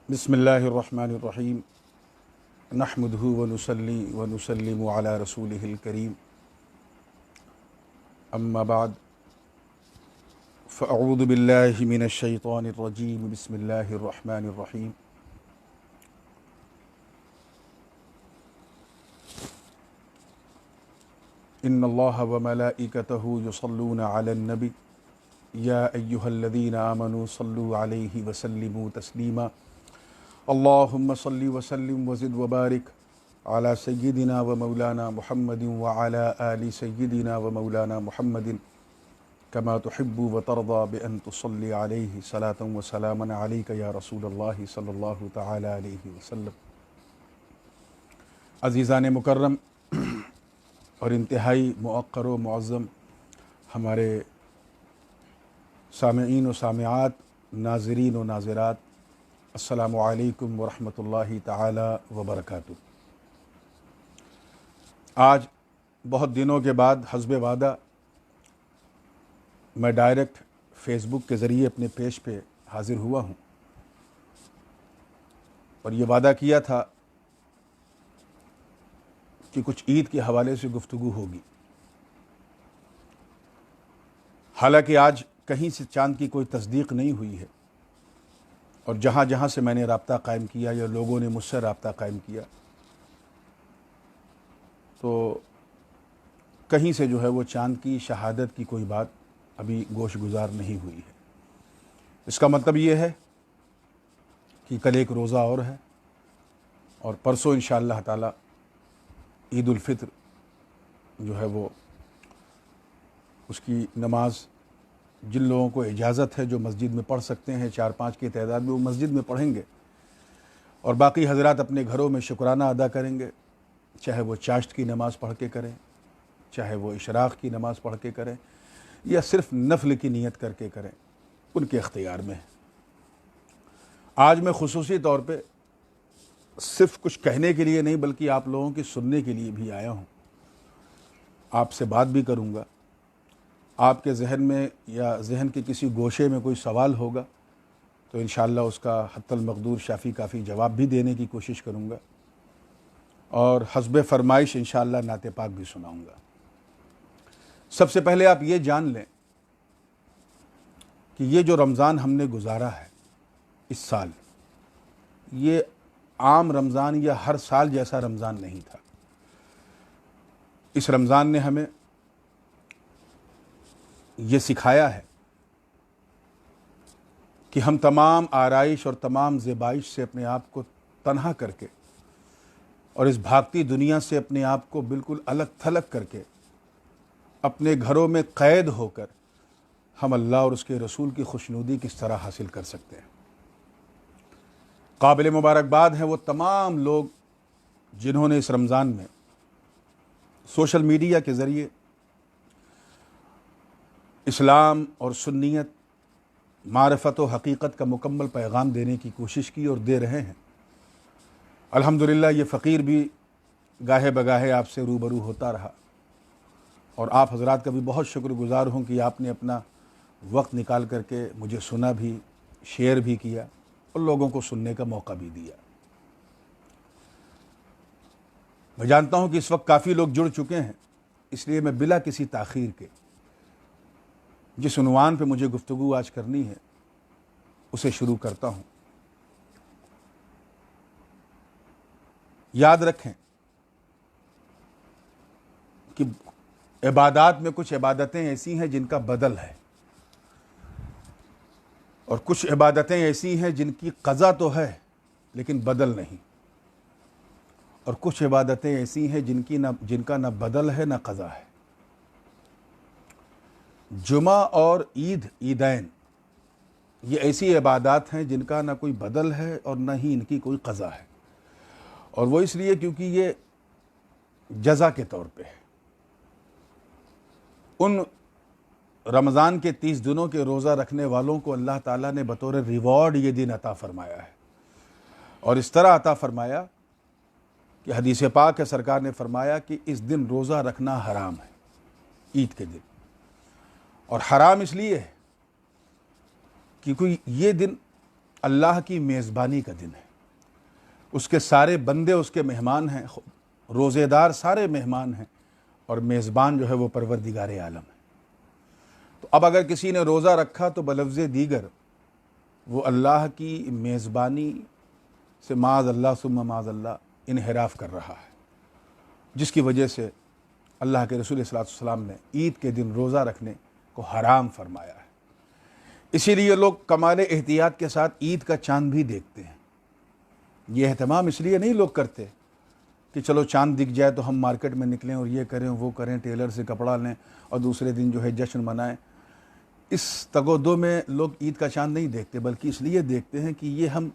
بسم اللہ الرحمن الرحیم نحمدہ ونصلی ونسلم علی رسولہ الکریم اما بعد فاعوذ باللہ من الشیطان الرجیم بسم اللہ الرحمن الرحیم ان اللہ وملائکتہ یصلون علی النبی یا ایہا الذین آمنوا صلوا علیہ وسلموا تسلیما اللہم صلی وسلم وزد وبارک علی سیدنا و مولانا محمد وعلی آل سیدنا و مولانا محمد کما تحب و ترضى بأن تصلی علیہ صلاة و سلاما علیک یا رسول اللہ صلی اللہ تعالی علیہ وسلم۔ عزیزان مکرم اور انتہائی موقر و معظم ہمارے سامعین و سامعات، ناظرین و ناظرات، السلام علیکم ورحمۃ اللہ تعالی وبرکاتہ۔ آج بہت دنوں کے بعد حسب وعدہ میں ڈائریکٹ فیس بک کے ذریعے اپنے پیج پہ حاضر ہوا ہوں، اور یہ وعدہ کیا تھا کہ کچھ عید کے حوالے سے گفتگو ہوگی۔ حالانکہ آج کہیں سے چاند کی کوئی تصدیق نہیں ہوئی ہے، اور جہاں جہاں سے میں نے رابطہ قائم کیا یا لوگوں نے مجھ سے رابطہ قائم کیا، تو کہیں سے جو ہے وہ چاند کی شہادت کی کوئی بات ابھی گوش گزار نہیں ہوئی ہے۔ اس کا مطلب یہ ہے کہ کل ایک روزہ اور ہے، اور پرسوں انشاءاللہ تعالی عید الفطر جو ہے وہ اس کی نماز جن لوگوں کو اجازت ہے جو مسجد میں پڑھ سکتے ہیں 4-5 کی تعداد میں، وہ مسجد میں پڑھیں گے، اور باقی حضرات اپنے گھروں میں شکرانہ ادا کریں گے، چاہے وہ چاشت کی نماز پڑھ کے کریں، چاہے وہ اشراق کی نماز پڑھ کے کریں، یا صرف نفل کی نیت کر کے کریں، ان کے اختیار میں ہے۔ آج میں خصوصی طور پہ صرف کچھ کہنے کے لیے نہیں بلکہ آپ لوگوں کی سننے کے لیے بھی آیا ہوں۔ آپ سے بات بھی کروں گا، آپ کے ذہن میں یا ذہن کے کسی گوشے میں کوئی سوال ہوگا تو انشاءاللہ اس کا حتی المقدور شافی کافی جواب بھی دینے کی کوشش کروں گا، اور حسب فرمائش انشاءاللہ نعت پاک بھی سناؤں گا۔ سب سے پہلے آپ یہ جان لیں کہ یہ جو رمضان ہم نے گزارا ہے اس سال، یہ عام رمضان یا ہر سال جیسا رمضان نہیں تھا۔ اس رمضان نے ہمیں یہ سکھایا ہے کہ ہم تمام آرائش اور تمام زیبائش سے اپنے آپ کو تنہا کر کے، اور اس بھاگتی دنیا سے اپنے آپ کو بالکل الگ تھلگ کر کے، اپنے گھروں میں قید ہو کر ہم اللہ اور اس کے رسول کی خوشنودی کس طرح حاصل کر سکتے ہیں۔ قابل مبارکباد ہیں وہ تمام لوگ جنہوں نے اس رمضان میں سوشل میڈیا کے ذریعے اسلام اور سنیت، معرفت و حقیقت کا مکمل پیغام دینے کی کوشش کی اور دے رہے ہیں۔ الحمدللہ یہ فقیر بھی گاہے بگاہے آپ سے روبرو ہوتا رہا، اور آپ حضرات کا بھی بہت شکر گزار ہوں کہ آپ نے اپنا وقت نکال کر کے مجھے سنا بھی، شیئر بھی کیا، اور لوگوں کو سننے کا موقع بھی دیا۔ میں جانتا ہوں کہ اس وقت کافی لوگ جڑ چکے ہیں، اس لیے میں بلا کسی تاخیر کے جس عنوان پہ مجھے گفتگو آج کرنی ہے اسے شروع کرتا ہوں۔ یاد رکھیں کہ عبادات میں کچھ عبادتیں ایسی ہیں جن کا بدل ہے، اور کچھ عبادتیں ایسی ہیں جن کی قضا تو ہے لیکن بدل نہیں، اور کچھ عبادتیں ایسی ہیں جن کا نہ بدل ہے نہ قضا ہے۔ جمعہ اور عیدین یہ ایسی عبادات ہیں جن کا نہ کوئی بدل ہے اور نہ ہی ان کی کوئی قضا ہے، اور وہ اس لیے کیونکہ یہ جزا کے طور پہ ہے۔ ان رمضان کے 30 دنوں کے روزہ رکھنے والوں کو اللہ تعالیٰ نے بطور ریوارڈ یہ دن عطا فرمایا ہے، اور اس طرح عطا فرمایا کہ حدیث پاک ہے، سرکار نے فرمایا کہ اس دن روزہ رکھنا حرام ہے، عید کے دن۔ اور حرام اس لیے ہے کیونکہ یہ دن اللہ کی میزبانی کا دن ہے، اس کے سارے بندے اس کے مہمان ہیں، روزے دار سارے مہمان ہیں، اور میزبان جو ہے وہ پروردگار عالم ہے۔ تو اب اگر کسی نے روزہ رکھا تو بلفظ دیگر وہ اللہ کی میزبانی سے معاذ اللہ ثم معاذ اللہ انحراف کر رہا ہے، جس کی وجہ سے اللہ کے رسول صلی اللہ علیہ وسلم نے عید کے دن روزہ رکھنے کو حرام فرمایا ہے۔ اسی لیے لوگ کمال احتیاط کے ساتھ عید کا چاند بھی دیکھتے ہیں۔ یہ اہتمام اس لیے نہیں لوگ کرتے کہ چلو چاند دکھ جائے تو ہم مارکیٹ میں نکلیں اور یہ کریں وہ کریں، ٹیلر سے کپڑا لیں اور دوسرے دن جو ہے جشن منائیں۔ اس تگ و دو میں لوگ عید کا چاند نہیں دیکھتے، بلکہ اس لیے دیکھتے ہیں کہ یہ ہم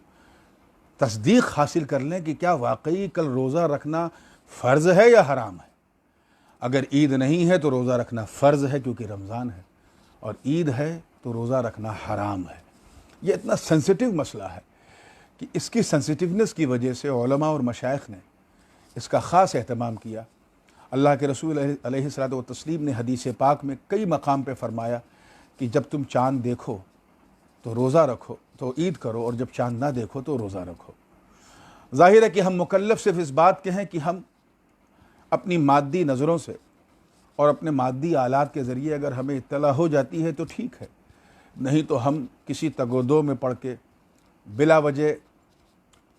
تصدیق حاصل کر لیں کہ کیا واقعی کل روزہ رکھنا فرض ہے یا حرام ہے۔ اگر عید نہیں ہے تو روزہ رکھنا فرض ہے کیونکہ رمضان ہے، اور عید ہے تو روزہ رکھنا حرام ہے۔ یہ اتنا سینسٹیو مسئلہ ہے کہ اس کی سینسٹیونیس کی وجہ سے علماء اور مشائخ نے اس کا خاص اہتمام کیا۔ اللہ کے رسول علیہ الصلوۃ والتسلیم نے حدیث پاک میں کئی مقام پہ فرمایا کہ جب تم چاند دیکھو تو روزہ رکھو، تو عید کرو، اور جب چاند نہ دیکھو تو روزہ رکھو۔ ظاہر ہے کہ ہم مکلف صرف اس بات کے ہیں کہ ہم اپنی مادی نظروں سے اور اپنے مادی آلات کے ذریعے اگر ہمیں اطلاع ہو جاتی ہے تو ٹھیک ہے، نہیں تو ہم کسی تگ و دو میں پڑھ کے بلا وجہ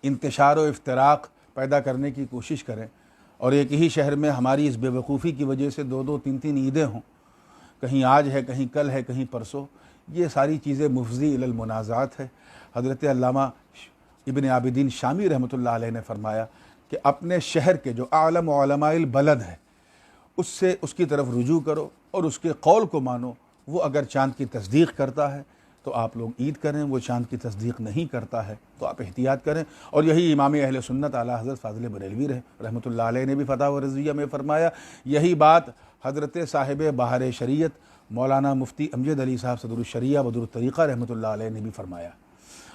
انتشار و افتراق پیدا کرنے کی کوشش کریں، اور ایک ہی شہر میں ہماری اس بے وقوفی کی وجہ سے دو دو تین تین عیدیں ہوں، کہیں آج ہے، کہیں کل ہے، کہیں پرسوں۔ یہ ساری چیزیں مفضی الی المنازعات ہے۔ حضرت علامہ ابن عابدین شامی رحمۃ اللہ علیہ نے فرمایا کہ اپنے شہر کے جو اعلم علماء البلد ہے اس کی طرف رجوع کرو اور اس کے قول کو مانو۔ وہ اگر چاند کی تصدیق کرتا ہے تو آپ لوگ عید کریں، وہ چاند کی تصدیق نہیں کرتا ہے تو آپ احتیاط کریں۔ اور یہی امام اہل سنت اعلیٰ حضرت فاضل بریلوی رحمۃ اللہ علیہ نے بھی فتح و رضویہ میں فرمایا۔ یہی بات حضرت صاحب بہار شریعت مولانا مفتی امجد علی صاحب صدر الشریعہ بدر الطریقہ رحمۃ اللہ علیہ نے بھی فرمایا،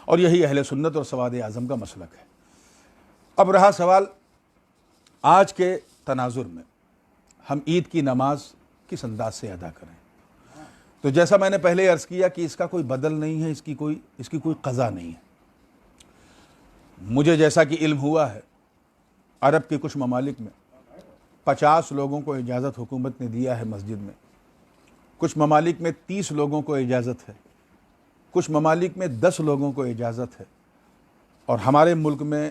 اور یہی اہل سنت اور سواد اعظم کا مسلک ہے۔ اب رہا سوال آج کے تناظر میں ہم عید کی نماز کس انداز سے ادا کریں، تو جیسا میں نے پہلے عرض کیا کہ اس کا کوئی بدل نہیں ہے، اس کی کوئی قضا نہیں ہے۔ مجھے جیسا کہ علم ہوا ہے، عرب کے کچھ ممالک میں 50 لوگوں کو اجازت حکومت نے دیا ہے مسجد میں، کچھ ممالک میں 30 لوگوں کو اجازت ہے، کچھ ممالک میں 10 لوگوں کو اجازت ہے، اور ہمارے ملک میں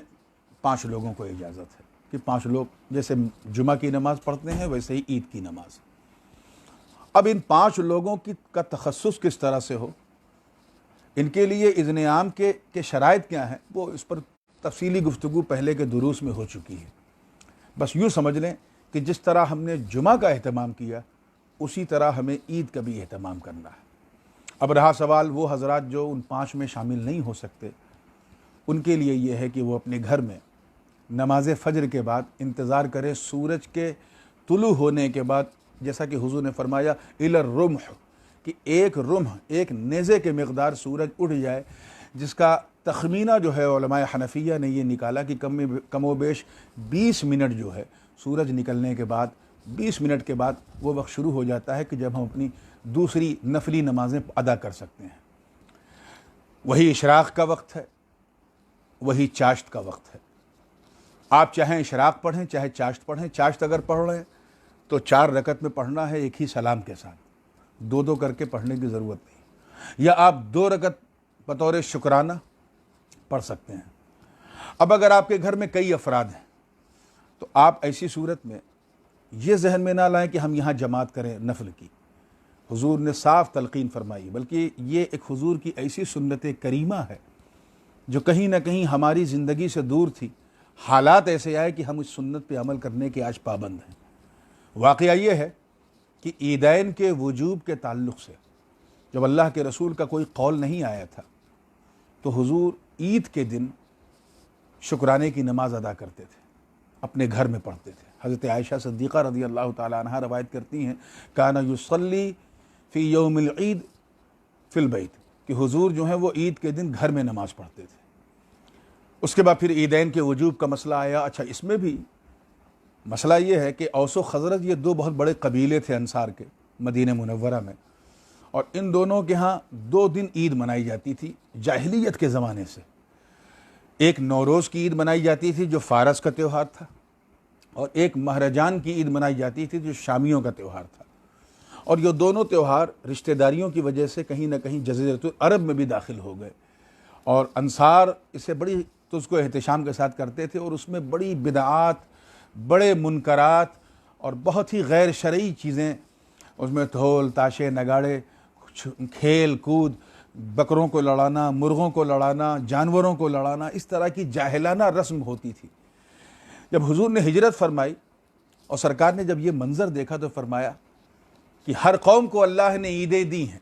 5 لوگوں کو اجازت ہے کہ 5 لوگ جیسے جمعہ کی نماز پڑھتے ہیں ویسے ہی عید کی نماز۔ اب ان 5 لوگوں کا تخصص کس طرح سے ہو، ان کے لیے اذن عام کے شرائط کیا ہیں، وہ اس پر تفصیلی گفتگو پہلے کے دروس میں ہو چکی ہے۔ بس یوں سمجھ لیں کہ جس طرح ہم نے جمعہ کا اہتمام کیا اسی طرح ہمیں عید کا بھی اہتمام کرنا ہے۔ اب رہا سوال وہ حضرات جو ان 5 میں شامل نہیں ہو سکتے، ان کے لیے یہ ہے کہ وہ اپنے گھر میں نماز فجر کے بعد انتظار کرے سورج کے طلوع ہونے کے بعد، جیسا کہ حضور نے فرمایا الی الرمح، کہ ایک رمح ایک نیزے کے مقدار سورج اٹھ جائے، جس کا تخمینہ جو ہے علماء حنفیہ نے یہ نکالا کہ کم و بیش 20 منٹ جو ہے سورج نکلنے کے بعد 20 منٹ کے بعد وہ وقت شروع ہو جاتا ہے کہ جب ہم اپنی دوسری نفلی نمازیں ادا کر سکتے ہیں۔ وہی اشراق کا وقت ہے، وہی چاشت کا وقت ہے۔ آپ چاہیں اشراق پڑھیں چاہے چاشت پڑھیں، چاشت اگر پڑھ رہے ہیں تو 4 رکعت میں پڑھنا ہے ایک ہی سلام کے ساتھ، 2 کر کے پڑھنے کی ضرورت نہیں، یا آپ 2 رکعت بطور شکرانہ پڑھ سکتے ہیں۔ اب اگر آپ کے گھر میں کئی افراد ہیں تو آپ ایسی صورت میں یہ ذہن میں نہ لائیں کہ ہم یہاں جماعت کریں نفل کی۔ حضور نے صاف تلقین فرمائی، بلکہ یہ ایک حضور کی ایسی سنت کریمہ ہے جو کہیں نہ کہیں ہماری زندگی سے دور تھی، حالات ایسے آئے کہ ہم اس سنت پہ عمل کرنے کے آج پابند ہیں۔ واقعہ یہ ہے کہ عیدین کے وجوب کے تعلق سے جب اللہ کے رسول کا کوئی قول نہیں آیا تھا تو حضور عید کے دن شکرانے کی نماز ادا کرتے تھے، اپنے گھر میں پڑھتے تھے۔ حضرت عائشہ صدیقہ رضی اللہ تعالی عنہا روایت کرتی ہیں کان یصلی فی یوم العید فی البیت، کہ حضور جو ہیں وہ عید کے دن گھر میں نماز پڑھتے تھے۔ اس کے بعد پھر عیدین کے وجوب کا مسئلہ آیا۔ اچھا، اس میں بھی مسئلہ یہ ہے کہ اوس و خزرج یہ 2 بہت بڑے قبیلے تھے انصار کے مدینہ منورہ میں، اور ان دونوں کے ہاں 2 دن عید منائی جاتی تھی جاہلیت کے زمانے سے۔ ایک نوروز کی عید منائی جاتی تھی جو فارس کا تہوار تھا، اور ایک مہرجان کی عید منائی جاتی تھی جو شامیوں کا تہوار تھا۔ اور یہ دونوں تہوار رشتہ داریوں کی وجہ سے کہیں نہ کہیں جزیرۃ العرب میں بھی داخل ہو گئے، اور انصار اسے بڑی تو اس کو احتشام کے ساتھ کرتے تھے، اور اس میں بڑی بدعات، بڑے منکرات اور بہت ہی غیر شرعی چیزیں، اس میں ڈھول تاشے نگاڑے، کھیل کود، بکروں کو لڑانا، مرغوں کو لڑانا، جانوروں کو لڑانا، اس طرح کی جاہلانہ رسم ہوتی تھی۔ جب حضور نے ہجرت فرمائی اور سرکار نے جب یہ منظر دیکھا تو فرمایا کہ ہر قوم کو اللہ نے عیدیں دی ہیں،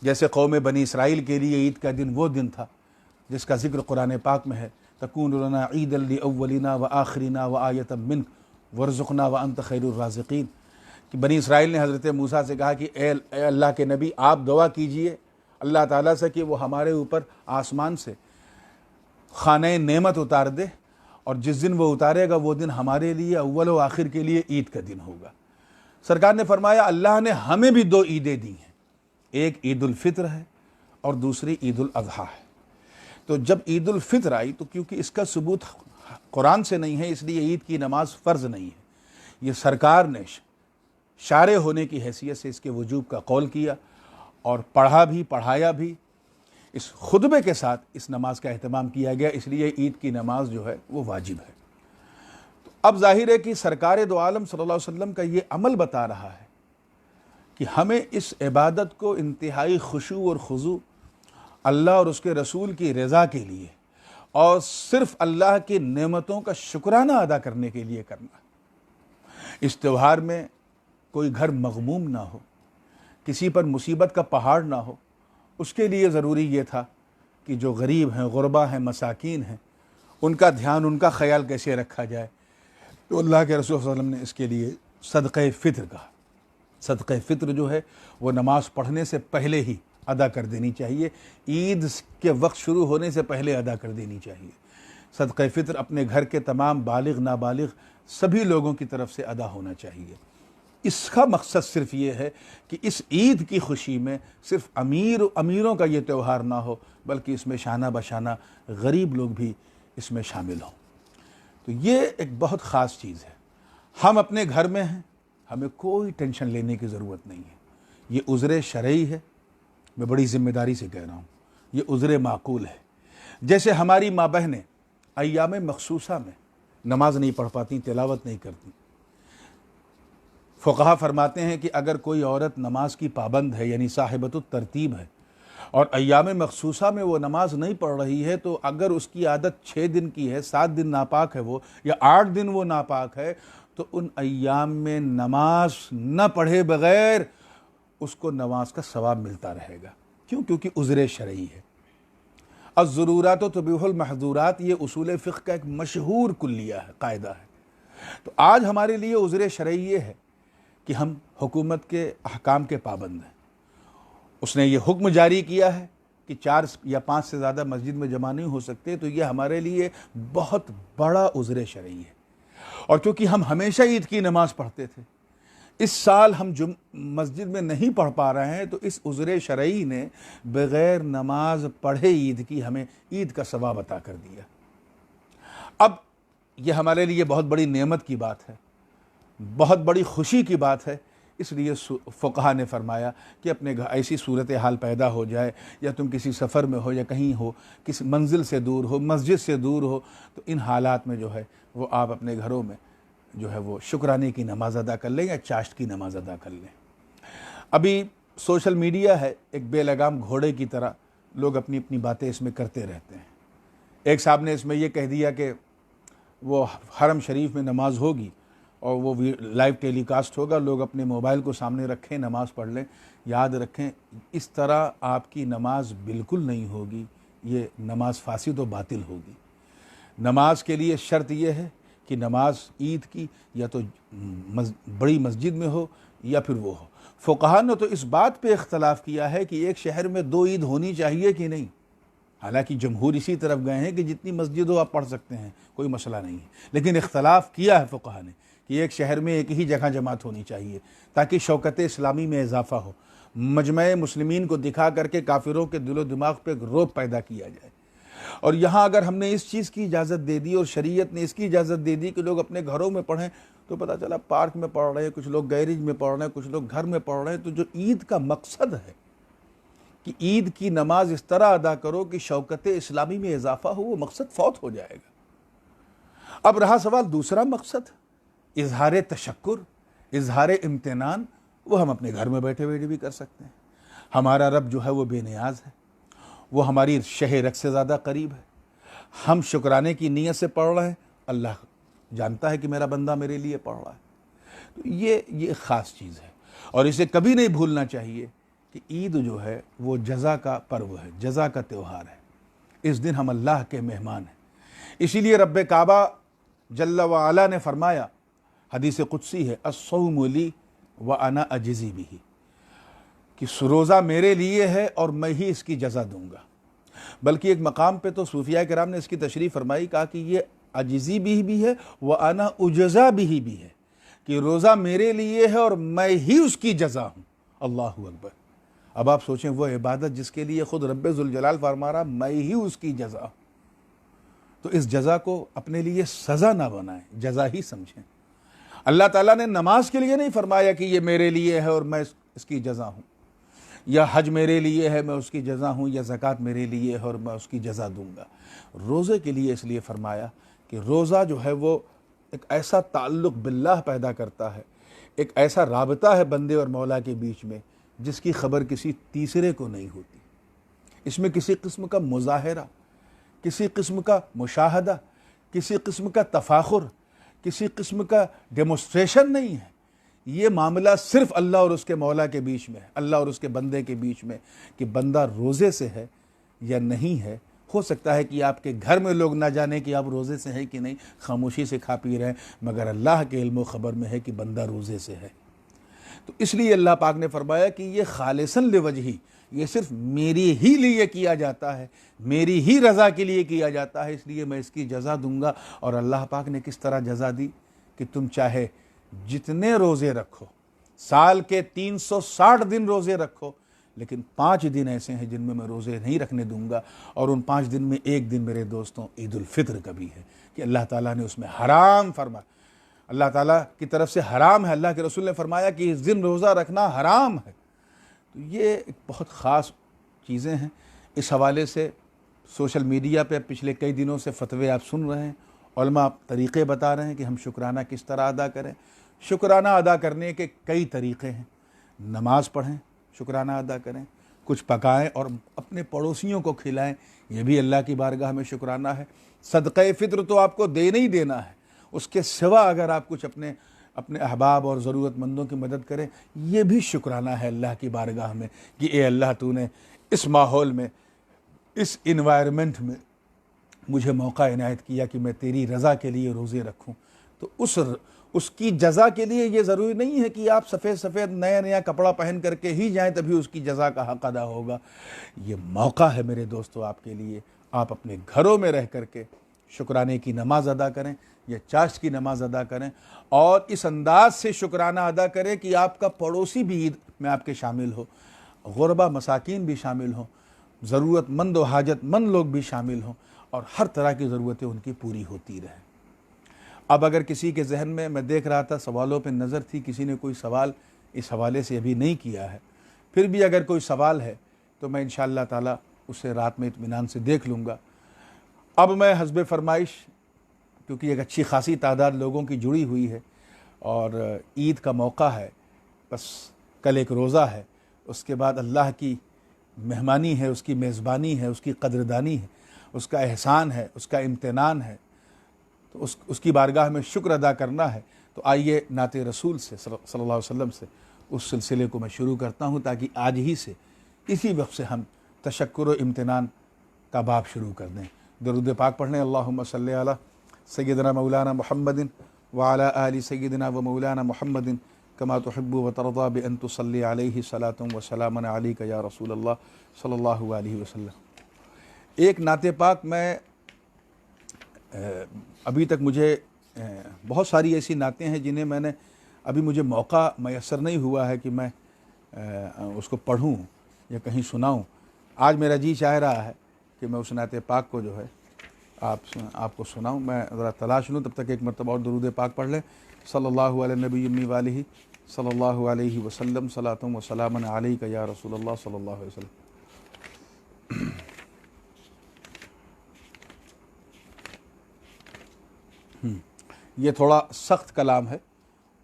جیسے قوم بنی اسرائیل کے لیے عید کا دن وہ دن تھا جس کا ذکر قرآن پاک میں ہے، تکون لنا عیدا لاولنا وآخرنا وآیۃ منک وارزقنا وانت خیر الرازقین، کہ بنی اسرائیل نے حضرت موسیٰ سے کہا کہ اے اللہ کے نبی، آپ دعا کیجئے اللہ تعالیٰ سے کہ وہ ہمارے اوپر آسمان سے خانہ نعمت اتار دے، اور جس دن وہ اتارے گا وہ دن ہمارے لیے اول و آخر کے لیے عید کا دن ہوگا۔ سرکار نے فرمایا اللہ نے ہمیں بھی 2 عیدیں دی ہیں، ایک عید الفطر ہے اور دوسری عید الاضحیٰ ہے۔ تو جب عید الفطر آئی تو کیونکہ اس کا ثبوت قرآن سے نہیں ہے، اس لیے عید کی نماز فرض نہیں ہے، یہ سرکار نے شارع ہونے کی حیثیت سے اس کے وجوب کا قول کیا اور پڑھا بھی، پڑھایا بھی، اس خطبے کے ساتھ اس نماز کا اہتمام کیا گیا، اس لیے عید کی نماز جو ہے وہ واجب ہے۔ اب ظاہر ہے کہ سرکار دو عالم صلی اللہ علیہ وسلم کا یہ عمل بتا رہا ہے کہ ہمیں اس عبادت کو انتہائی خشوع اور خضوع اللہ اور اس کے رسول کی رضا کے لیے اور صرف اللہ کی نعمتوں کا شکرانہ ادا کرنے کے لیے کرنا۔ اس تہوار میں کوئی گھر مغموم نہ ہو، کسی پر مصیبت کا پہاڑ نہ ہو، اس کے لیے ضروری یہ تھا کہ جو غریب ہیں، غربا ہیں، مساکین ہیں، ان کا دھیان، ان کا خیال کیسے رکھا جائے۔ تو اللہ کے رسول صلی اللہ علیہ وسلم نے اس کے لیے صدقہ فطر کہا۔ صدقہ فطر جو ہے وہ نماز پڑھنے سے پہلے ہی ادا کر دینی چاہیے، عید کے وقت شروع ہونے سے پہلے ادا کر دینی چاہیے۔ صدقہ فطر اپنے گھر کے تمام بالغ نابالغ سبھی لوگوں کی طرف سے ادا ہونا چاہیے۔ اس کا مقصد صرف یہ ہے کہ اس عید کی خوشی میں صرف امیروں کا یہ تہوار نہ ہو، بلکہ اس میں شانہ بشانہ غریب لوگ بھی اس میں شامل ہوں۔ تو یہ ایک بہت خاص چیز ہے۔ ہم اپنے گھر میں ہیں، ہمیں کوئی ٹینشن لینے کی ضرورت نہیں ہے۔ یہ عذر شرعی ہے، میں بڑی ذمہ داری سے کہہ رہا ہوں، یہ عذر معقول ہے۔ جیسے ہماری ماں بہنیں ایام مخصوصہ میں نماز نہیں پڑھ پاتی، تلاوت نہیں کرتی، فقہا فرماتے ہیں کہ اگر کوئی عورت نماز کی پابند ہے، یعنی صاحبۃ الترتیب ہے، اور ایام مخصوصہ میں وہ نماز نہیں پڑھ رہی ہے، تو اگر اس کی عادت 6 دن کی ہے، 7 دن ناپاک ہے وہ، یا 8 دن وہ ناپاک ہے، تو ان ایام میں نماز نہ پڑھے بغیر اس کو نماز کا ثواب ملتا رہے گا۔ کیوں؟ کیونکہ عذر شرعی ہے۔ الضرورات تبیح المحظورات، یہ اصول فقہ کا ایک مشہور کلیہ ہے، قاعدہ ہے۔ تو آج ہمارے لیے عذر شرعی یہ ہے کہ ہم حکومت کے احکام کے پابند ہیں۔ اس نے یہ حکم جاری کیا ہے کہ 4 یا 5 سے زیادہ مسجد میں جمع نہیں ہو سکتے، تو یہ ہمارے لیے بہت بڑا عذر شرعی ہے۔ اور کیونکہ ہم ہمیشہ عید کی نماز پڑھتے تھے، اس سال ہم مسجد میں نہیں پڑھ پا رہے ہیں، تو اس عذر شرعی نے بغیر نماز پڑھے عید کی ہمیں عید کا ثواب عطا کر دیا۔ اب یہ ہمارے لیے بہت بڑی نعمت کی بات ہے، بہت بڑی خوشی کی بات ہے۔ اس لیے فقہا نے فرمایا کہ اپنے ایسی صورتحال پیدا ہو جائے، یا تم کسی سفر میں ہو، یا کہیں ہو، کسی منزل سے دور ہو، مسجد سے دور ہو، تو ان حالات میں جو ہے وہ آپ اپنے گھروں میں جو ہے وہ شکرانے کی نماز ادا کر لیں یا چاشت کی نماز ادا کر لیں۔ ابھی سوشل میڈیا ہے، ایک بے لگام گھوڑے کی طرح لوگ اپنی اپنی باتیں اس میں کرتے رہتے ہیں۔ ایک صاحب نے اس میں یہ کہہ دیا کہ وہ حرم شریف میں نماز ہوگی اور وہ لائیو ٹیلی کاسٹ ہوگا، لوگ اپنے موبائل کو سامنے رکھیں، نماز پڑھ لیں۔ یاد رکھیں، اس طرح آپ کی نماز بالکل نہیں ہوگی، یہ نماز فاسد و باطل ہوگی۔ نماز کے لیے شرط یہ ہے کہ نماز عید کی یا تو بڑی مسجد میں ہو یا پھر وہ ہو۔ فقہا نے تو اس بات پہ اختلاف کیا ہے کہ ایک شہر میں 2 عید ہونی چاہیے کہ نہیں، حالانکہ جمہور اسی طرف گئے ہیں کہ جتنی مسجد ہو آپ پڑھ سکتے ہیں، کوئی مسئلہ نہیں ہے، لیکن اختلاف کیا ہے فقہا نے کہ ایک شہر میں ایک ہی جگہ جماعت ہونی چاہیے تاکہ شوکت اسلامی میں اضافہ ہو۔ مجمع مسلمین کو دکھا کر کے کافروں کے دل و دماغ پہ ایک رعب پیدا کیا جائے۔ اور یہاں اگر ہم نے اس چیز کی اجازت دے دی اور شریعت نے اس کی اجازت دے دی کہ لوگ اپنے گھروں میں پڑھیں، تو پتہ چلا پارک میں پڑھ رہے ہیں، کچھ لوگ گیریج میں پڑھ رہے ہیں، کچھ لوگ گھر میں پڑھ رہے ہیں۔ تو جو عید کا مقصد ہے کہ عید کی نماز اس طرح ادا کرو کہ شوکت اسلامی میں اضافہ ہو، وہ مقصد فوت ہو جائے گا۔ اب رہا سوال دوسرا مقصد، اظہار تشکر، اظہار امتنان، وہ ہم اپنے گھر میں بیٹھے بیٹھے بھی کر سکتے ہیں۔ ہمارا رب جو ہے وہ بے نیاز ہے، وہ ہماری شہ رگ سے زیادہ قریب ہے۔ ہم شکرانے کی نیت سے پڑھ رہے ہیں، اللہ جانتا ہے کہ میرا بندہ میرے لیے پڑھ رہا ہے۔ تو یہ خاص چیز ہے، اور اسے کبھی نہیں بھولنا چاہیے کہ عید جو ہے وہ جزا کا پرو ہے، جزا کا تہوار ہے۔ اس دن ہم اللہ کے مہمان ہیں۔ اسی لیے رب کعبہ جل وعلا نے فرمایا، حدیث قدسی ہے، الصوم لی وانا اجزی بہ، کہ روزہ میرے لیے ہے اور میں ہی اس کی جزا دوں گا۔ بلکہ ایک مقام پہ تو صوفیاء کرام نے اس کی تشریح فرمائی، کہا کہ یہ اجزی بھی ہے وانا اجزا بھی ہے، کہ روزہ میرے لیے ہے اور میں ہی اس کی جزا ہوں۔ اللہ اکبر۔ اب آپ سوچیں، وہ عبادت جس کے لیے خود رب ذوالجلال فرما رہا میں ہی اس کی جزا ہوں، تو اس جزا کو اپنے لیے سزا نہ بنائیں، جزا ہی سمجھیں۔ اللہ تعالیٰ نے نماز کے لیے نہیں فرمایا کہ یہ میرے لیے ہے اور میں اس کی جزا ہوں، یا حج میرے لیے ہے میں اس کی جزا ہوں، یا زکوٰۃ میرے لیے ہے اور میں اس کی جزا دوں گا۔ روزے کے لیے اس لیے فرمایا کہ روزہ جو ہے وہ ایک ایسا تعلق باللہ پیدا کرتا ہے، ایک ایسا رابطہ ہے بندے اور مولا کے بیچ میں جس کی خبر کسی تیسرے کو نہیں ہوتی۔ اس میں کسی قسم کا مظاہرہ، کسی قسم کا مشاہدہ، کسی قسم کا تفاخر، کسی قسم کا ڈیمونسٹریشن نہیں ہے۔ یہ معاملہ صرف اللہ اور اس کے مولا کے بیچ میں ہے، اللہ اور اس کے بندے کے بیچ میں، کہ بندہ روزے سے ہے یا نہیں ہے۔ ہو سکتا ہے کہ آپ کے گھر میں لوگ نہ جانیں کہ آپ روزے سے ہیں کہ نہیں، خاموشی سے کھا پی رہے ہیں، مگر اللہ کے علم و خبر میں ہے کہ بندہ روزے سے ہے۔ تو اس لیے اللہ پاک نے فرمایا کہ یہ خالصاً لوجہی، یہ صرف میری ہی لیے کیا جاتا ہے، میری ہی رضا کے لیے کیا جاتا ہے، اس لیے میں اس کی جزا دوں گا۔ اور اللہ پاک نے کس طرح جزا دی کہ تم چاہے جتنے روزے رکھو، سال کے 360 دن روزے رکھو، لیکن 5 دن ایسے ہیں جن میں روزے نہیں رکھنے دوں گا، اور ان 5 دن میں ایک دن میرے دوستوں عید الفطر کا بھی ہے، کہ اللہ تعالیٰ نے اس میں حرام فرمایا، اللہ تعالیٰ کی طرف سے حرام ہے۔ اللہ کے رسول نے فرمایا کہ اس دن روزہ رکھنا حرام ہے۔ تو یہ ایک بہت خاص چیزیں ہیں۔ اس حوالے سے سوشل میڈیا پہ پچھلے کئی دنوں سے فتوے آپ سن رہے ہیں، علماء طریقے بتا رہے ہیں کہ ہم شکرانہ کس طرح ادا کریں۔ شکرانہ ادا کرنے کے کئی طریقے ہیں۔ نماز پڑھیں، شکرانہ ادا کریں، کچھ پکائیں اور اپنے پڑوسیوں کو کھلائیں، یہ بھی اللہ کی بارگاہ میں شکرانہ ہے۔ صدقہ فطر تو آپ کو دینا ہی دینا ہے، اس کے سوا اگر آپ کچھ اپنے احباب اور ضرورت مندوں کی مدد کریں، یہ بھی شکرانہ ہے اللہ کی بارگاہ میں، کہ اے اللہ تو نے اس ماحول میں، اس انوائرمنٹ میں مجھے موقع عنایت کیا کہ میں تیری رضا کے لیے روزے رکھوں۔ تو اس کی جزا کے لیے یہ ضروری نہیں ہے کہ آپ سفید سفید نیا کپڑا پہن کر کے ہی جائیں تبھی اس کی جزا کا حق ادا ہوگا۔ یہ موقع ہے میرے دوستو آپ کے لیے، آپ اپنے گھروں میں رہ کر کے شکرانے کی نماز ادا کریں یا چاشت کی نماز ادا کریں، اور اس انداز سے شکرانہ ادا کریں کہ آپ کا پڑوسی بھی عید میں آپ کے شامل ہو، غربا مساکین بھی شامل ہوں، ضرورت مند و حاجت مند لوگ بھی شامل ہوں، اور ہر طرح کی ضرورتیں ان کی پوری ہوتی رہیں۔ اب اگر کسی کے ذہن میں دیکھ رہا تھا، سوالوں پہ نظر تھی، کسی نے کوئی سوال اس حوالے سے ابھی نہیں کیا ہے، پھر بھی اگر کوئی سوال ہے تو میں انشاءاللہ تعالی اسے رات میں اطمینان سے دیکھ لوں گا۔ اب میں حسب فرمائش، کیونکہ ایک اچھی خاصی تعداد لوگوں کی جڑی ہوئی ہے اور عید کا موقع ہے، بس کل ایک روزہ ہے، اس کے بعد اللہ کی مہمانی ہے، اس کی میزبانی ہے، اس کی قدردانی ہے، اس کا احسان ہے، اس کا امتنان ہے، تو اس کی بارگاہ میں شکر ادا کرنا ہے۔ تو آئیے نعت رسول سے صلی اللہ علیہ وسلم سے اس سلسلے کو میں شروع کرتا ہوں، تاکہ آج ہی سے اسی وقت سے ہم تشکر و امتنان کا باب شروع کر دیں۔ درود پاک پڑھنے، اللہم صلی علی سیدنا مولانا محمد وعلی آل سیدنا و مولانا محمد کما تحب و ترضی بان تصلی علیہ صلاۃ و سلام علیک یا رسول اللہ صلی اللہ علیہ وسلم۔ ایک نعت پاک میں ابھی تک مجھے بہت ساری ایسی نعتیں ہیں جنہیں میں نے ابھی مجھے موقع میسر نہیں ہوا ہے کہ میں اس کو پڑھوں یا کہیں سناؤں. آج میرا جی چاہ رہا ہے کہ میں اس نعت پاک کو جو ہے آپ کو سناؤں. میں ذرا تلاش لوں، تب تک ایک مرتبہ اور درود پاک پڑھ لیں. صلی اللہ علیہ نبی امی والہ صلی اللہ علیہ وسلم صلاۃ و سلام علیک یا رسول اللہ صلی اللہ علیہ وسلم. یہ تھوڑا سخت کلام ہے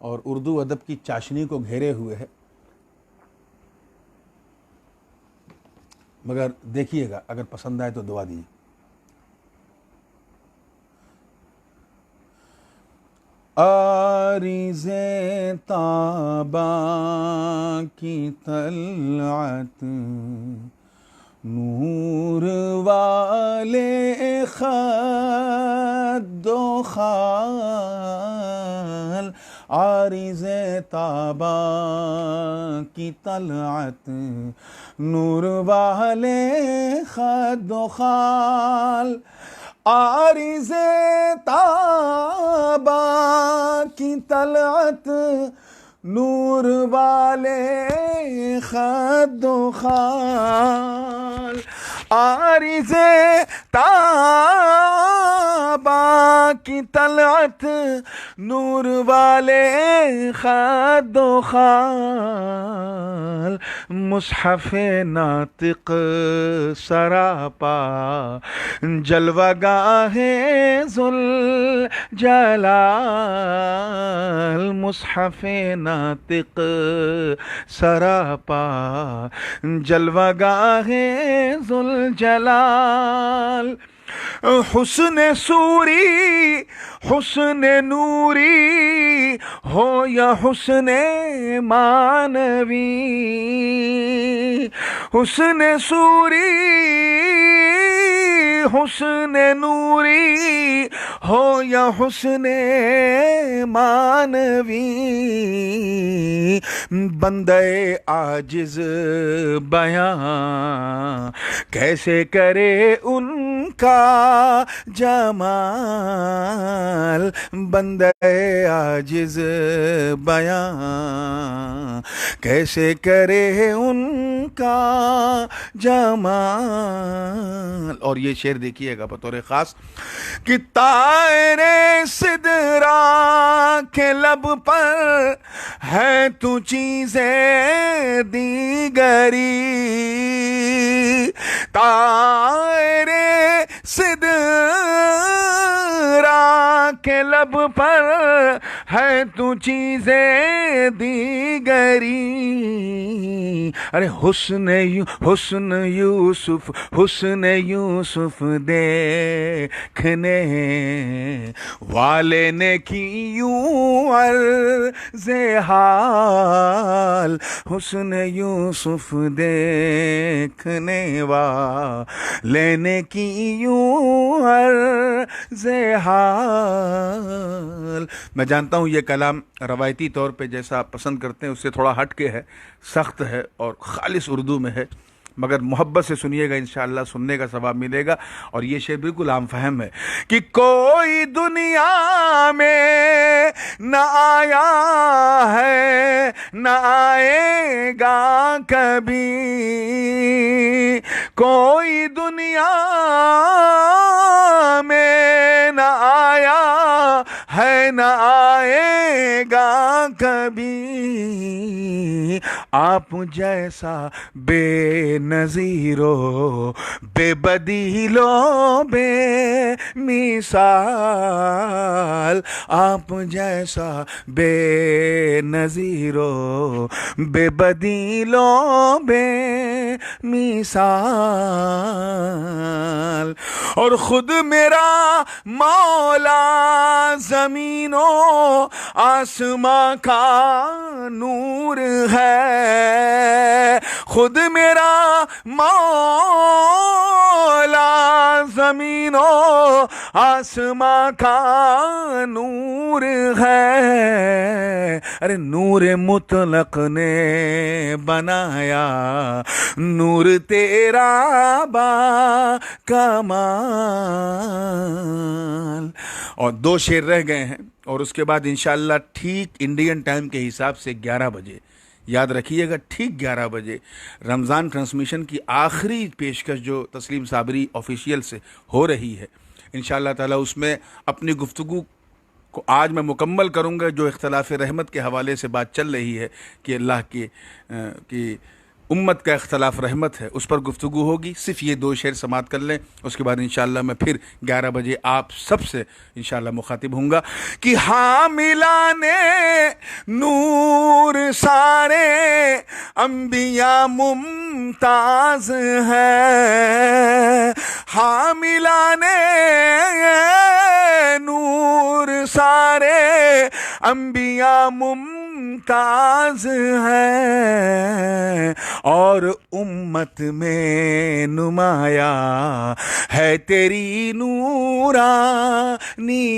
اور اردو ادب کی چاشنی کو گھیرے ہوئے ہے، مگر دیکھیے گا، اگر پسند آئے تو دعا دیجیے. عارض تاباں کی طلعت نور والے خد و خال، عارض تاباں کی طلعت نور والے خد و خال، عارض تاباں کی طلعت نور والے خد و خال، عارض تاباں کی طلعت نور والے خد و خال، مصحف ناطق سراپا جلوہ گاہ ذوالجلال، مصحف ناطق سراپا جلوہ گاہ ذوالجلال، حسن صوری حسن نوری ہو یا حسن معنوی، حسن صوری حسن نوری ہو یا حسن معنوی، بندے عاجز بیاں کیسے کرے ان کا جمال، بندے عاجز بیاں کیسے کرے ان کا جمال. اور یہ شعر دیکھیے گا بطور خاص کہ طائر سدرا کے لب پر ہے تو چیزیں دیگری، طائر سدرا کے لب پر ہے تو چیزیں دیگری، ارے حسن یوسف حسن یوسف دیکھنے والے نے کی یوں عرض حال، حسن یوسف دیکھنے والے نے کی یوں عرض حال. میں جانتا ہوں یہ کلام روایتی طور پہ جیسا آپ پسند کرتے ہیں اس سے تھوڑا ہٹ کے ہے، سخت ہے اور خالص اردو میں ہے، مگر محبت سے سنیے گا، انشاءاللہ سننے کا ثواب ملے گا. اور یہ شعر بالکل عام فہم ہے کہ کوئی دنیا میں نہ آیا ہے نہ آئے گا کبھی، کوئی دنیا میں نہ آیا ہے نہ آئے گا کبھی، آپ جیسا بے نظیرو بے بدیلو بے مثال، آپ جیسا بے نظیرو بے بدیلو بے مثال، اور خود میرا مولا زمین و آسماں کا نور ہے، خود میرا مولا زمین و آسماں کا نور ہے، ارے نور مطلق نے بنایا نور تیرا با کمال. اور 2 شعر رہ گئے ہیں اور اس کے بعد انشاءاللہ ٹھیک انڈین ٹائم کے حساب سے 11 بجے یاد رکھیے گا ٹھیک 11 بجے رمضان ٹرانسمیشن کی آخری پیشکش جو تسلیم صابری آفیشیل سے ہو رہی ہے، انشاءاللہ تعالیٰ اس میں اپنی گفتگو کو آج میں مکمل کروں گا. جو اختلاف رحمت کے حوالے سے بات چل رہی ہے کہ اللہ کی امت کا اختلاف رحمت ہے، اس پر گفتگو ہوگی. صرف یہ 2 شعر سماعت کر لیں، اس کے بعد انشاءاللہ میں پھر 11 بجے آپ سب سے انشاءاللہ مخاطب ہوں گا. کہ حاملان نور سارے انبیاء ممتاز ہیں، حاملان نور سارے انبیاء ممتاز ہیں، اور امت میں نمایاں ہے تیری نورانی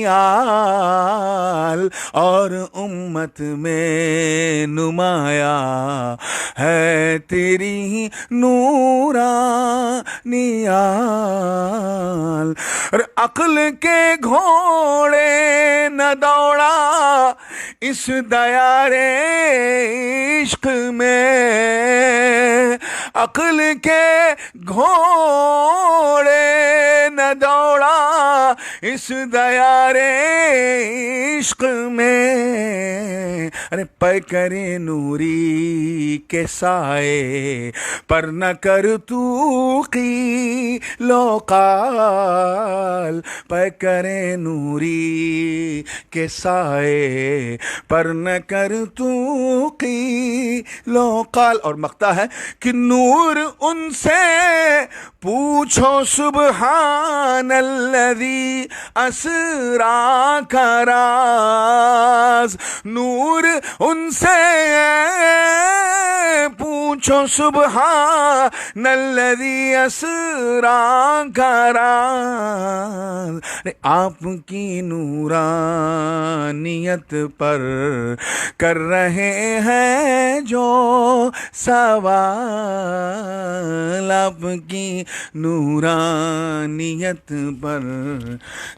آل، اور امت میں نمایاں ہے تیری نورانی آل. عقل کے گھوڑے نہ دوڑا اس دیار عشق میں، عقل کے گھوڑے نہ دوڑا اس دیار عشق میں. ارے پیکر نوری کے سائے پر نہ کر تو قیل و قال، پیکر نوری کے سائے پر نہ کر تو قیل و قال. اور مقطع ہے کہ نور ان سے پوچھو سبحان الذی اسرا کا راز، نور ان سے پوچھو سبحان الذی اسرا کا راز. آپ کی نورانیت پر کر رہے ہیں جو سوال، آپ کی نورانیت پر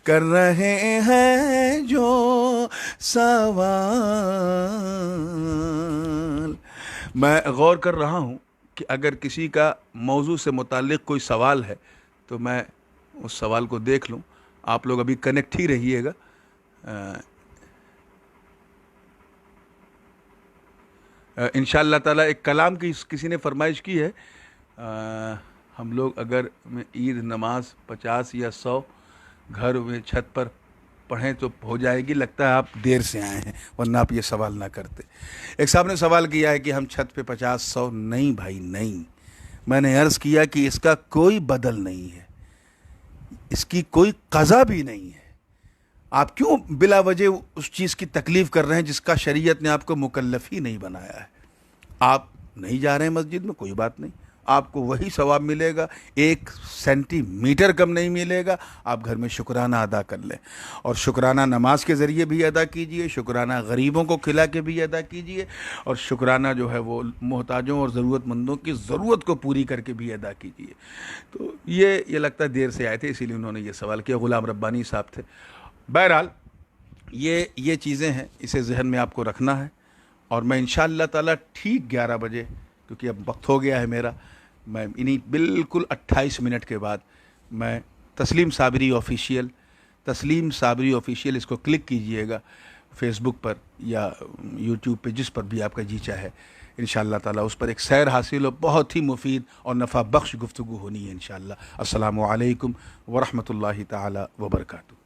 کر رہے ہیں جو سوال. میں غور کر رہا ہوں کہ اگر کسی کا موضوع سے متعلق کوئی سوال ہے تو میں اس سوال کو دیکھ لوں. آپ لوگ ابھی کنیکٹ ہی رہیے گا. انشاءاللہ تعالیٰ ایک کلام کی کسی نے فرمائش کی ہے، ہم لوگ اگر عید نماز 50 یا 100 گھر میں چھت پر پڑھیں تو ہو جائے گی. لگتا ہے آپ دیر سے آئے ہیں ورنہ آپ یہ سوال نہ کرتے. ایک صاحب نے سوال کیا ہے کہ ہم چھت پہ 50-100. نہیں بھائی نہیں، میں نے عرض کیا کہ اس کا کوئی بدل نہیں ہے، اس کی کوئی قضا بھی نہیں ہے. آپ کیوں بلا وجہ اس چیز کی تکلیف کر رہے ہیں جس کا شریعت نے آپ کو مکلف ہی نہیں بنایا ہے؟ آپ نہیں جا رہے ہیں مسجد میں، کوئی بات نہیں، آپ کو وہی ثواب ملے گا، 1 سینٹی میٹر کم نہیں ملے گا. آپ گھر میں شکرانہ ادا کر لیں، اور شکرانہ نماز کے ذریعے بھی ادا کیجئے، شکرانہ غریبوں کو کھلا کے بھی ادا کیجئے، اور شکرانہ جو ہے وہ محتاجوں اور ضرورت مندوں کی ضرورت کو پوری کر کے بھی ادا کیجئے. تو یہ لگتا ہے دیر سے آئے تھے اسی لیے انہوں نے یہ سوال کیا. غلام ربانی صاحب تھے. بہرحال یہ چیزیں ہیں، اسے ذہن میں آپ کو رکھنا ہے. اور میں انشاءاللہ تعالیٰ ٹھیک 11 بجے، کیونکہ اب وقت ہو گیا ہے میرا، میں انہی بالکل 28 منٹ کے بعد میں تسلیم صابری آفیشیل اس کو کلک کیجئے گا فیس بک پر یا یوٹیوب پہ، جس پر بھی آپ کا جی چاہے. انشاءاللہ تعالیٰ اس پر ایک سیر حاصل ہو، بہت ہی مفید اور نفع بخش گفتگو ہونی ہے انشاءاللہ. السلام علیکم ورحمۃ اللہ تعالیٰ وبرکاتہ.